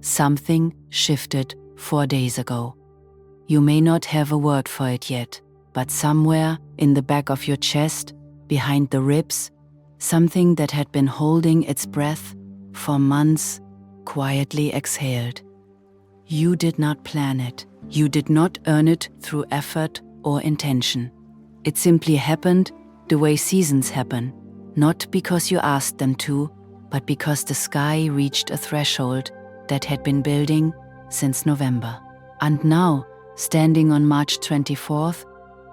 something shifted 4 days ago. You may not have a word for it yet, but somewhere in the back of your chest, behind the ribs, something that had been holding its breath for months quietly exhaled. You did not plan it. You did not earn it through effort or intention. It simply happened the way seasons happen, not because you asked them to, but because the sky reached a threshold that had been building since November. And now, standing on March 24th,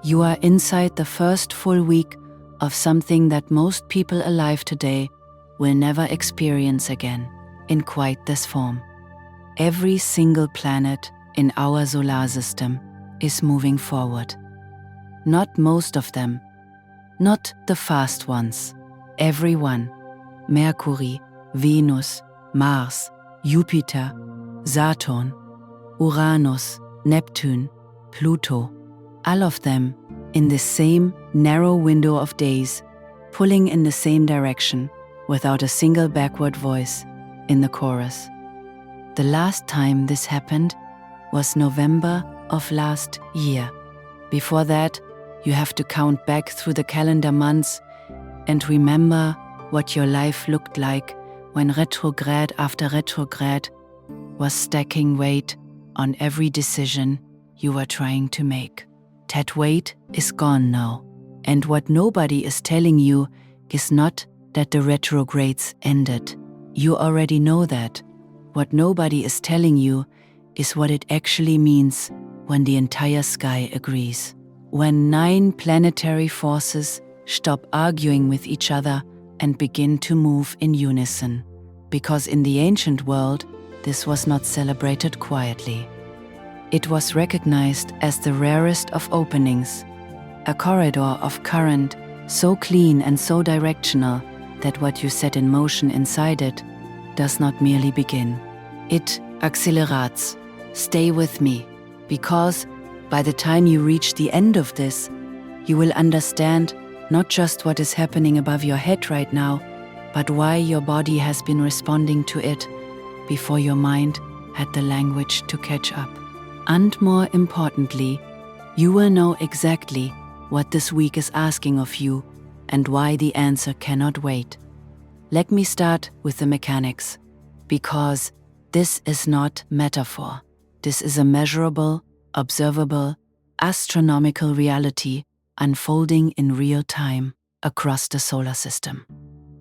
you are inside the first full week of something that most people alive today will never experience again in quite this form. Every single planet in our solar system is moving forward. Not most of them, not the fast ones, every one. Mercury, Venus, Mars, Jupiter, Saturn, Uranus, Neptune, Pluto, all of them in the same narrow window of days, pulling in the same direction without a single backward voice in the chorus. The last time this happened was November of last year. Before that, you have to count back through the calendar months and remember what your life looked like when retrograde after retrograde was stacking weight on every decision you were trying to make. That weight is gone now, and what nobody is telling you is not that the retrogrades ended. You already know that. What nobody is telling you is what it actually means when the entire sky agrees. When 9 planetary forces stop arguing with each other and begin to move in unison. Because in the ancient world, this was not celebrated quietly. It was recognized as the rarest of openings, a corridor of current so clean and so directional that what you set in motion inside it does not merely begin. It accelerates. Stay with me, because by the time you reach the end of this, you will understand not just what is happening above your head right now, but why your body has been responding to it before your mind had the language to catch up. And more importantly, you will know exactly what this week is asking of you and why the answer cannot wait. Let me start with the mechanics, because this is not metaphor. This is a measurable, observable, astronomical reality unfolding in real time across the solar system.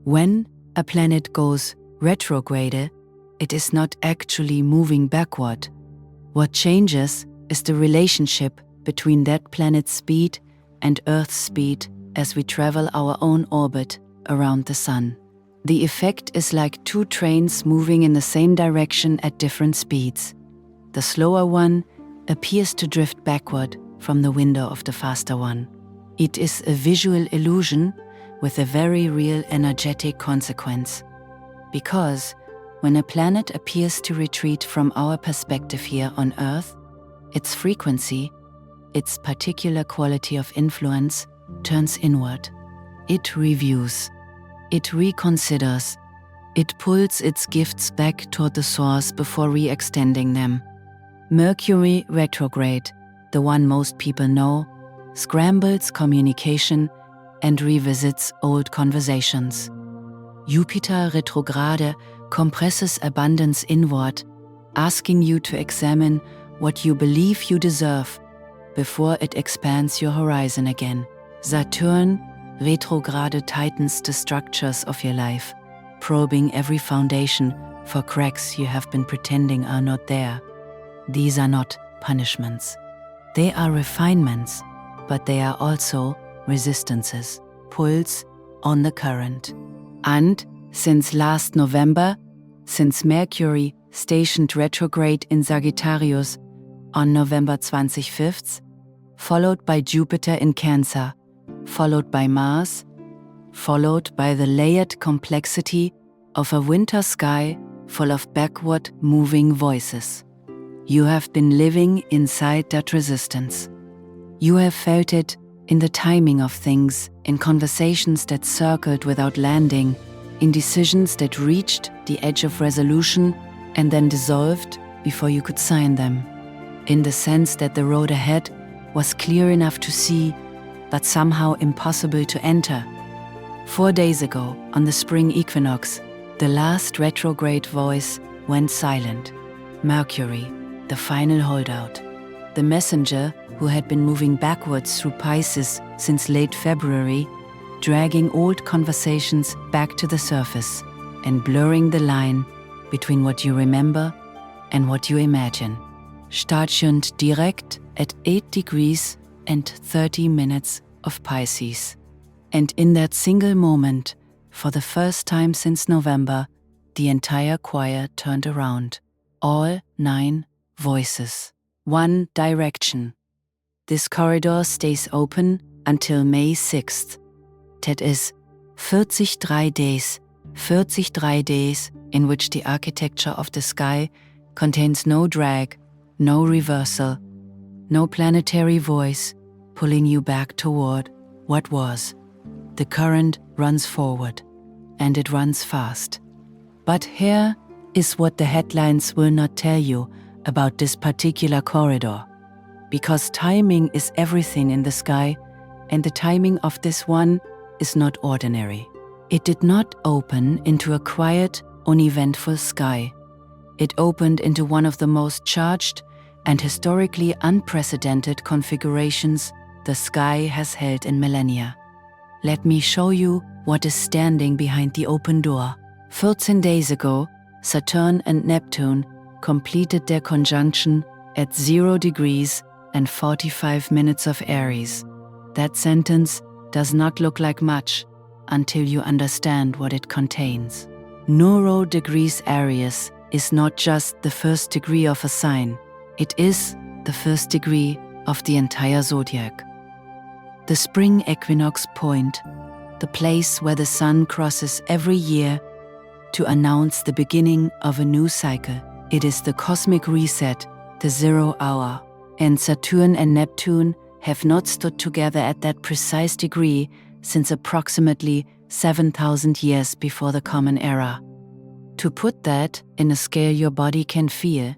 When a planet goes retrograde, it is not actually moving backward. What changes is the relationship between that planet's speed and Earth's speed as we travel our own orbit around the Sun. The effect is like 2 trains moving in the same direction at different speeds. The slower one appears to drift backward from the window of the faster one. It is a visual illusion with a very real energetic consequence. Because when a planet appears to retreat from our perspective here on Earth, its frequency, its particular quality of influence, turns inward. It reviews. It reconsiders. It pulls its gifts back toward the source before re-extending them. Mercury retrograde, the one most people know, scrambles communication and revisits old conversations. Jupiter retrograde compresses abundance inward, asking you to examine what you believe you deserve before it expands your horizon again. Saturn retrograde tightens the structures of your life, probing every foundation for cracks you have been pretending are not there. These are not punishments. They are refinements, but they are also resistances, pulls on the current. And since last November, since Mercury stationed retrograde in Sagittarius on November 25th, followed by Jupiter in Cancer, followed by Mars, followed by the layered complexity of a winter sky full of backward moving voices. You have been living inside that resistance. You have felt it in the timing of things, in conversations that circled without landing, in decisions that reached the edge of resolution and then dissolved before you could sign them, in the sense that the road ahead was clear enough to see, but somehow impossible to enter. 4 days ago, on the spring equinox, the last retrograde voice went silent. Mercury, the final holdout. The messenger who had been moving backwards through Pisces since late February, dragging old conversations back to the surface and blurring the line between what you remember and what you imagine. Stationed direct at 8 degrees and 30 minutes of Pisces. And in that single moment, for the first time since November, the entire choir turned around. All 9 voices. One direction. This corridor stays open until May 6th. That is 43 days. 43 days in which the architecture of the sky contains no drag, no reversal, no planetary voice pulling you back toward what was. The current runs forward, and it runs fast. But here is what the headlines will not tell you about this particular corridor. Because timing is everything in the sky, and the timing of this one is not ordinary. It did not open into a quiet, uneventful sky. It opened into one of the most charged and historically unprecedented configurations the sky has held in millennia. Let me show you what is standing behind the open door. 14 days ago, Saturn and Neptune completed their conjunction at 0 degrees and 45 minutes of Aries. That sentence does not look like much until you understand what it contains. Neuro degrees Aries is not just the first degree of a sign, it is the first degree of the entire zodiac. The spring equinox point, the place where the sun crosses every year to announce the beginning of a new cycle. It is the cosmic reset, the 0 hour, and Saturn and Neptune have not stood together at that precise degree since approximately 7,000 years before the Common Era. To put that in a scale your body can feel,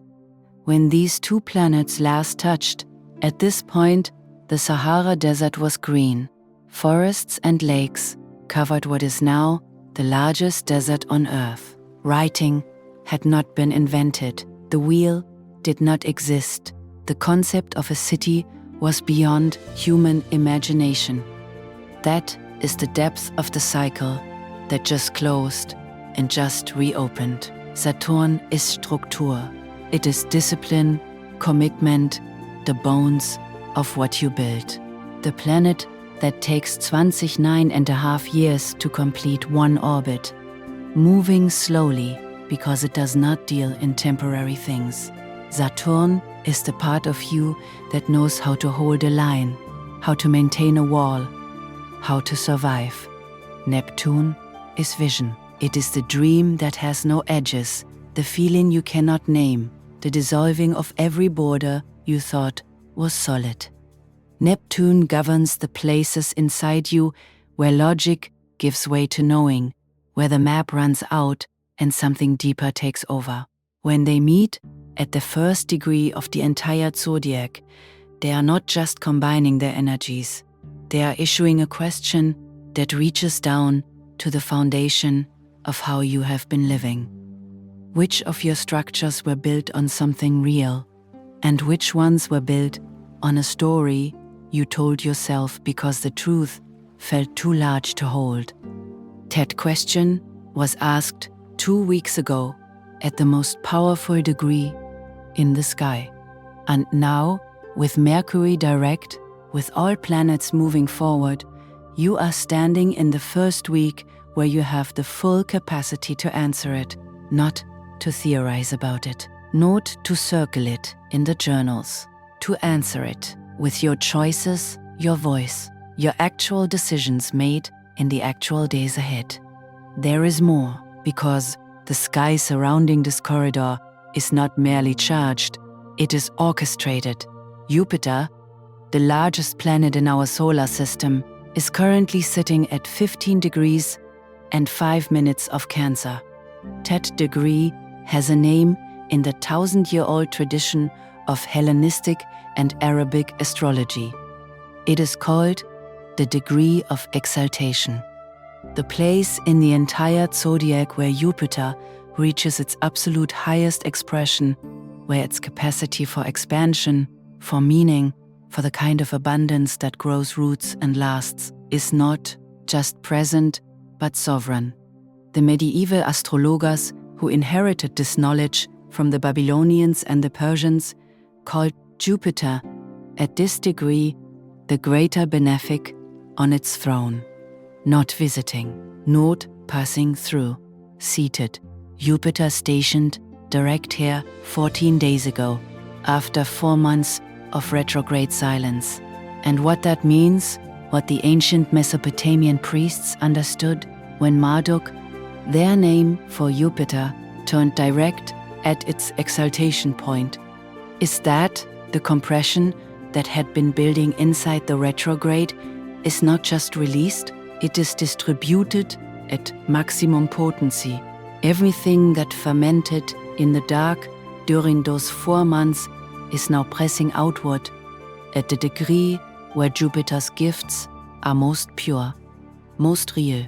when these two planets last touched, at this point the Sahara Desert was green. Forests and lakes covered what is now the largest desert on Earth. Writing had not been invented. The wheel did not exist. The concept of a city was beyond human imagination. That is the depth of the cycle that just closed and just reopened. Saturn is Struktur. It is discipline, commitment, the bones of what you build. The planet that takes 29.5 years to complete one orbit, moving slowly because it does not deal in temporary things. Saturn is the part of you that knows how to hold a line, how to maintain a wall, how to survive. Neptune is vision. It is the dream that has no edges, the feeling you cannot name, the dissolving of every border you thought was solid. Neptune governs the places inside you where logic gives way to knowing, where the map runs out and something deeper takes over. When they meet at the first degree of the entire zodiac, they are not just combining their energies. They are issuing a question that reaches down to the foundation of how you have been living. Which of your structures were built on something real, and which ones were built on a story you told yourself because the truth felt too large to hold? That question was asked 2 weeks ago at the most powerful degree in the sky. And now, with Mercury direct, with all planets moving forward, you are standing in the first week where you have the full capacity to answer it, not to theorize about it, not to circle it in the journals, to answer it with your choices, your voice, your actual decisions made in the actual days ahead. There is more, because the sky surrounding this corridor is not merely charged, it is orchestrated. Jupiter, the largest planet in our solar system, is currently sitting at 15 degrees and 5 minutes of Cancer. That degree has a name in the 1,000-year-old tradition of Hellenistic and Arabic astrology. It is called the degree of exaltation, the place in the entire zodiac where Jupiter reaches its absolute highest expression, where its capacity for expansion, for meaning, for the kind of abundance that grows roots and lasts, is not just present, but sovereign. The medieval astrologers who inherited this knowledge from the Babylonians and the Persians called Jupiter, at this degree, the greater benefic on its throne, not visiting, not passing through, seated. Jupiter stationed direct here 14 days ago, after 4 months of retrograde silence. And what that means, what the ancient Mesopotamian priests understood when Marduk, their name for Jupiter, turned direct at its exaltation point, is that the compression that had been building inside the retrograde is not just released, it is distributed at maximum potency. Everything that fermented in the dark during those 4 months is now pressing outward at the degree where Jupiter's gifts are most pure, most real,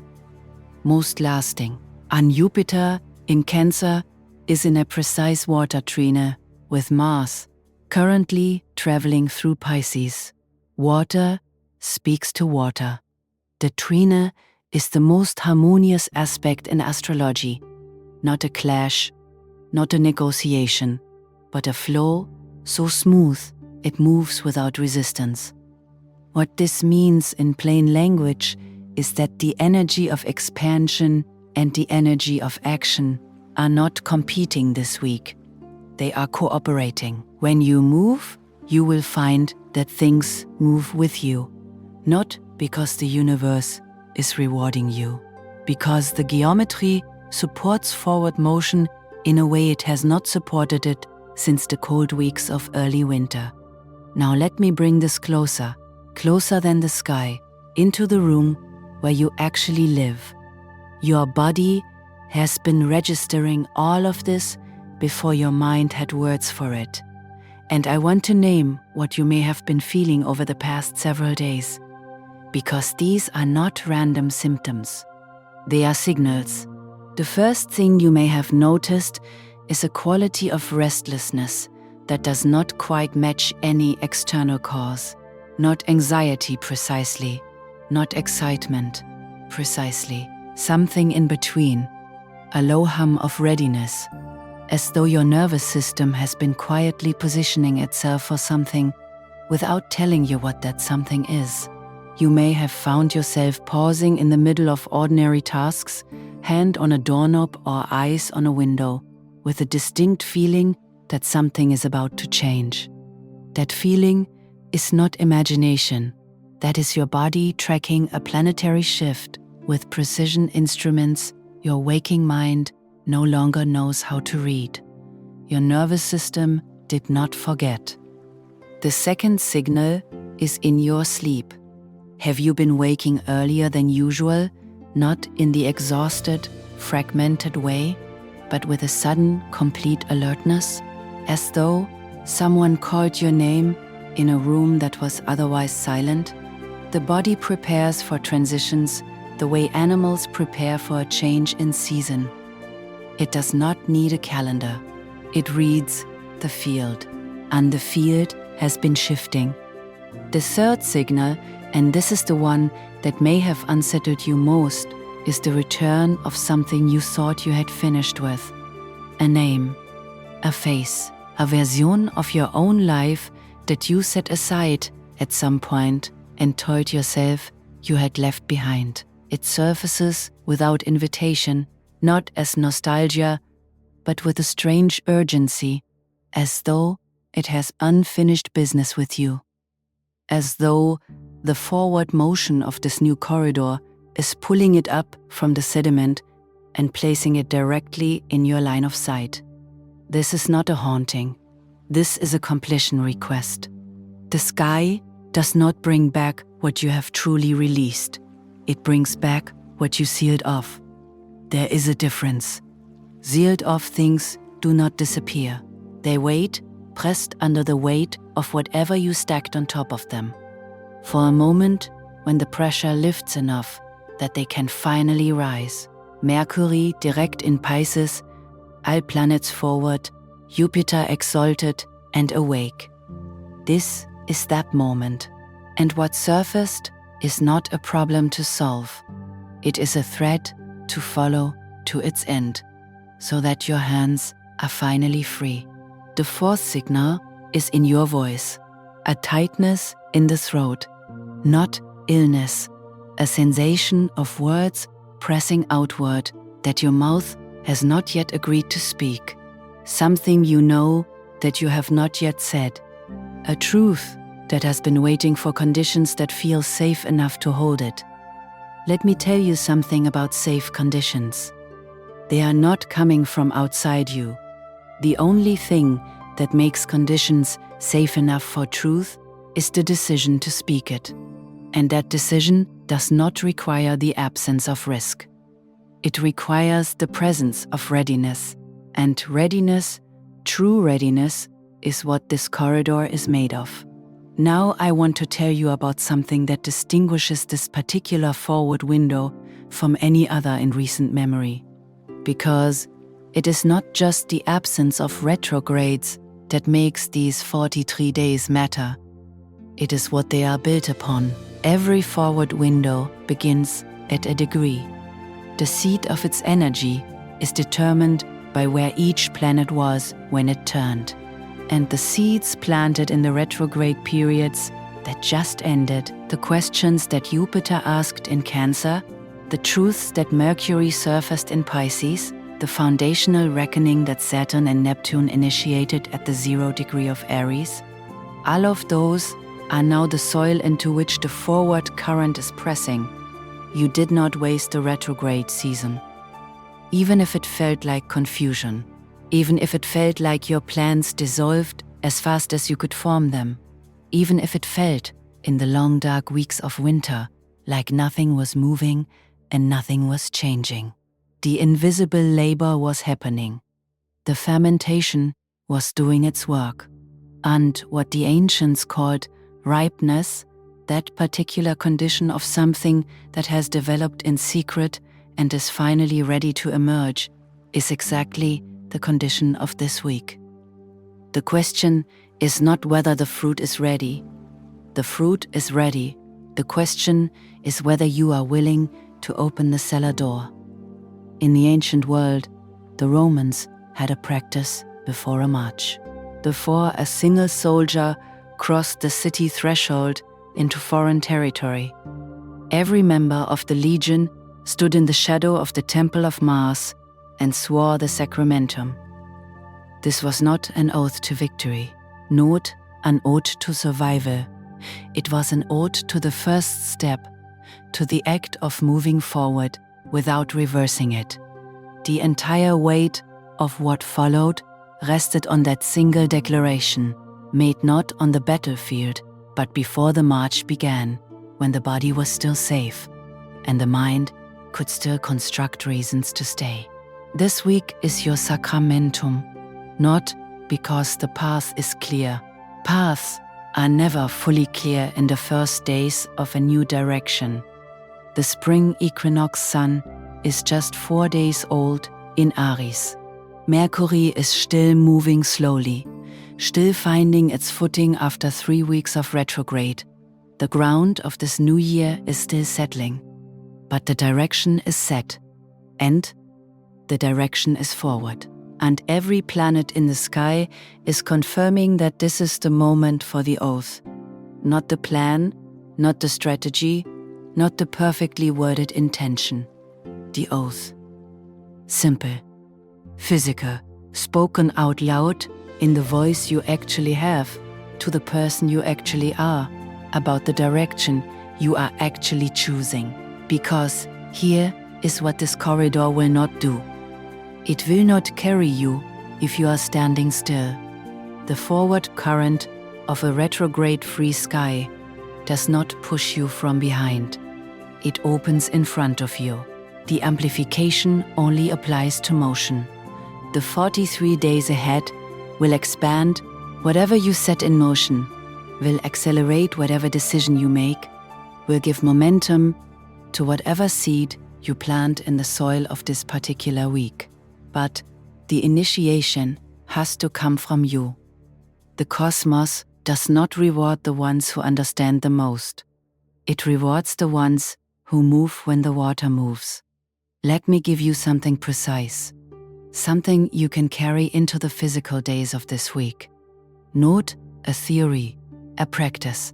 most lasting. And Jupiter in Cancer is in a precise water trine with Mars, currently traveling through Pisces. Water speaks to water. The trine is the most harmonious aspect in astrology, not a clash, not a negotiation, but a flow so smooth it moves without resistance. What this means in plain language is that the energy of expansion and the energy of action are not competing this week. They are cooperating. When you move, you will find that things move with you, not because the universe is rewarding you, because the geometry supports forward motion in a way it has not supported it since the cold weeks of early winter. Now let me bring this closer, closer than the sky, into the room where you actually live. Your body has been registering all of this before your mind had words for it. And I want to name what you may have been feeling over the past several days, because these are not random symptoms. They are signals. The first thing you may have noticed is a quality of restlessness that does not quite match any external cause. Not anxiety precisely, not excitement precisely, something in between, a low hum of readiness, as though your nervous system has been quietly positioning itself for something without telling you what that something is. You may have found yourself pausing in the middle of ordinary tasks, hand on a doorknob or eyes on a window, with a distinct feeling that something is about to change. That feeling is not imagination. That is your body tracking a planetary shift with precision instruments your waking mind no longer knows how to read. Your nervous system did not forget. The second signal is in your sleep. Have you been waking earlier than usual, not in the exhausted, fragmented way, but with a sudden, complete alertness, as though someone called your name in a room that was otherwise silent? The body prepares for transitions the way animals prepare for a change in season. It does not need a calendar. It reads the field, and the field has been shifting. The third signal, and this is the one that may have unsettled you most, is the return of something you thought you had finished with. A name, a face, a version of your own life that you set aside at some point and told yourself you had left behind. It surfaces without invitation, not as nostalgia, but with a strange urgency, as though it has unfinished business with you. As though the forward motion of this new corridor is pulling it up from the sediment and placing it directly in your line of sight. This is not a haunting. This is a completion request. The sky does not bring back what you have truly released. It brings back what you sealed off. There is a difference. Sealed off things do not disappear. They wait, pressed under the weight of whatever you stacked on top of them. For a moment, when the pressure lifts enough that they can finally rise. Mercury direct in Pisces, all planets forward, Jupiter exalted and awake. This is that moment. And what surfaced is not a problem to solve. It is a thread to follow to its end, so that your hands are finally free. The fourth signal is in your voice, a tightness in the throat, not illness, a sensation of words pressing outward that your mouth has not yet agreed to speak, something you know that you have not yet said, a truth that has been waiting for conditions that feel safe enough to hold it. Let me tell you something about safe conditions. They are not coming from outside you. The only thing that makes conditions safe enough for truth is the decision to speak it. And that decision does not require the absence of risk. It requires the presence of readiness. And readiness, true readiness, is what this corridor is made of. Now I want to tell you about something that distinguishes this particular forward window from any other in recent memory. Because it is not just the absence of retrogrades that makes these 43 days matter. It is what they are built upon. Every forward window begins at a degree. The seat of its energy is determined by where each planet was when it turned. And the seeds planted in the retrograde periods that just ended, the questions that Jupiter asked in Cancer, the truths that Mercury surfaced in Pisces, the foundational reckoning that Saturn and Neptune initiated at the 0 degree of Aries, all of those are now the soil into which the forward current is pressing. You did not waste the retrograde season. Even if it felt like confusion, even if it felt like your plans dissolved as fast as you could form them, even if it felt, in the long dark weeks of winter, like nothing was moving and nothing was changing. The invisible labor was happening. The fermentation was doing its work. And what the ancients called ripeness, that particular condition of something that has developed in secret and is finally ready to emerge, is exactly the condition of this week. The question is not whether the fruit is ready. The fruit is ready. The question is whether you are willing to open the cellar door. In the ancient world, the Romans had a practice before a march. Before a single soldier crossed the city threshold into foreign territory, every member of the legion stood in the shadow of the temple of Mars and swore the sacramentum. This was not an oath to victory, not an ode to survival. It was an ode to the first step, to the act of moving forward without reversing it. The entire weight of what followed rested on that single declaration, made not on the battlefield, but before the march began, when the body was still safe, and the mind could still construct reasons to stay. This week is your sacramentum, not because the path is clear. Paths are never fully clear in the first days of a new direction. The spring equinox sun is just 4 days old in Aries. Mercury is still moving slowly, still finding its footing after 3 weeks of retrograde. The ground of this new year is still settling, but the direction is set, and the direction is forward. And every planet in the sky is confirming that this is the moment for the oath. Not the plan, not the strategy, not the perfectly worded intention. The oath. Simple, physical, spoken out loud in the voice you actually have, to the person you actually are, about the direction you are actually choosing. Because here is what this corridor will not do. It will not carry you if you are standing still. The forward current of a retrograde-free sky does not push you from behind. It opens in front of you. The amplification only applies to motion. The 43 days ahead will expand whatever you set in motion, will accelerate whatever decision you make, will give momentum to whatever seed you plant in the soil of this particular week. But the initiation has to come from you. The cosmos does not reward the ones who understand the most. It rewards the ones who move when the water moves. Let me give you something precise, something you can carry into the physical days of this week. Note a theory, a practice.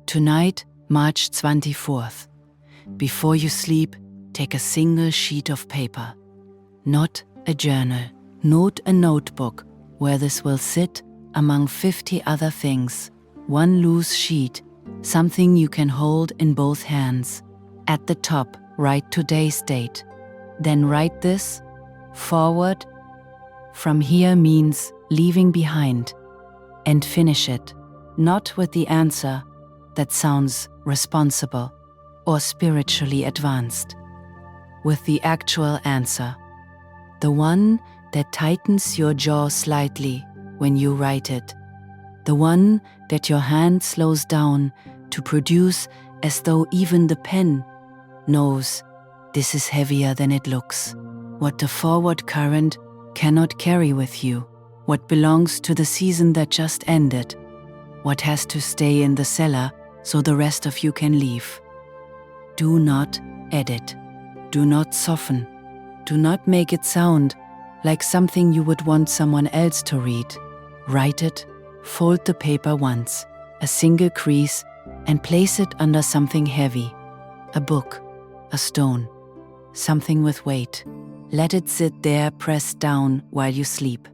Tonight, March 24th, before you sleep, take a single sheet of paper. Not a journal, not a notebook where this will sit among 50 other things. One loose sheet, something you can hold in both hands. At the top, write today's date. Then write this, forward. From here means leaving behind. And finish it, not with the answer that sounds responsible or spiritually advanced, with the actual answer, the one that tightens your jaw slightly when you write it, the one that your hand slows down to produce as though even the pen knows this is heavier than it looks, what the forward current cannot carry with you, what belongs to the season that just ended, what has to stay in the cellar so the rest of you can leave. Do not edit, do not soften, do not make it sound like something you would want someone else to read. Write it, fold the paper once, a single crease, and place it under something heavy, a book, a stone, something with weight. Let it sit there pressed down while you sleep.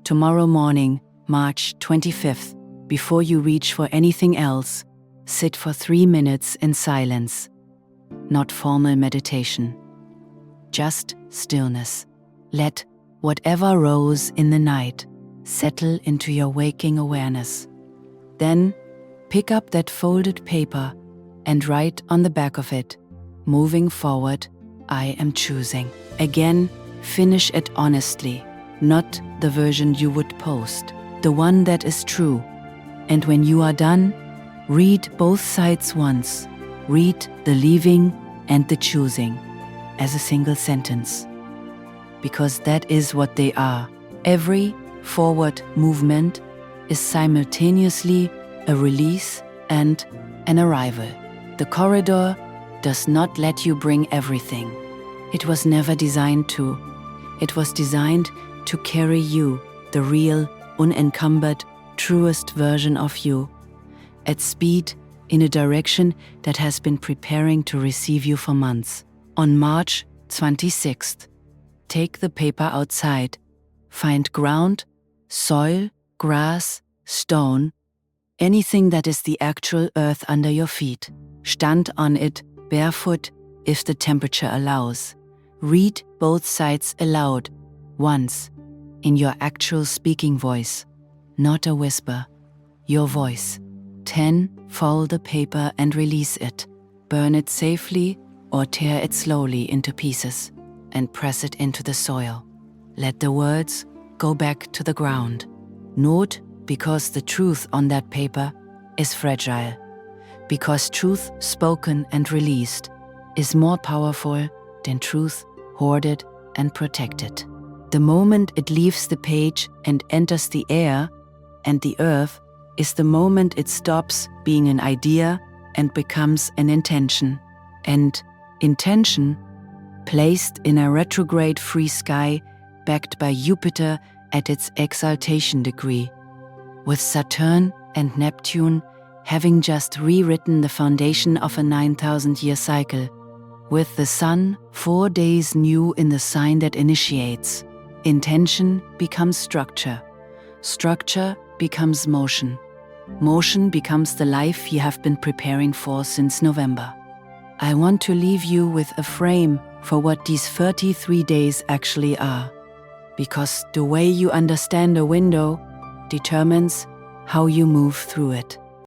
Tomorrow morning, March 25th, before you reach for anything else, sit for 3 minutes in silence. Not formal meditation. Just stillness. Let whatever rose in the night settle into your waking awareness. Then, pick up that folded paper and write on the back of it, moving forward, I am choosing. Again, finish it honestly, not the version you would post, the one that is true. And when you are done, read both sides once. Read the leaving and the choosing as a single sentence. Because that is what they are. Every forward movement is simultaneously a release and an arrival. The corridor does not let you bring everything. It was never designed to. It was designed to carry you, the real, unencumbered, truest version of you, at speed in a direction that has been preparing to receive you for months. On March 26th, take the paper outside, find ground, soil, grass, stone, anything that is the actual earth under your feet. Stand on it, barefoot, if the temperature allows. Read both sides aloud, once, in your actual speaking voice, not a whisper, your voice. 10. Fold the paper and release it. Burn it safely or tear it slowly into pieces and press it into the soil. Let the words go back to the ground. Note, because the truth on that paper is fragile. Because truth spoken and released is more powerful than truth hoarded and protected. The moment it leaves the page and enters the air and the earth is the moment it stops being an idea and becomes an intention. And intention, placed in a retrograde free sky backed by Jupiter at its exaltation degree, with Saturn and Neptune having just rewritten the foundation of a 9,000-year cycle, with the Sun 4 days new in the sign that initiates. Intention becomes structure. Structure becomes motion. Motion becomes the life you have been preparing for since November. I want to leave you with a frame for what these 33 days actually are, because the way you understand a window determines how you move through it.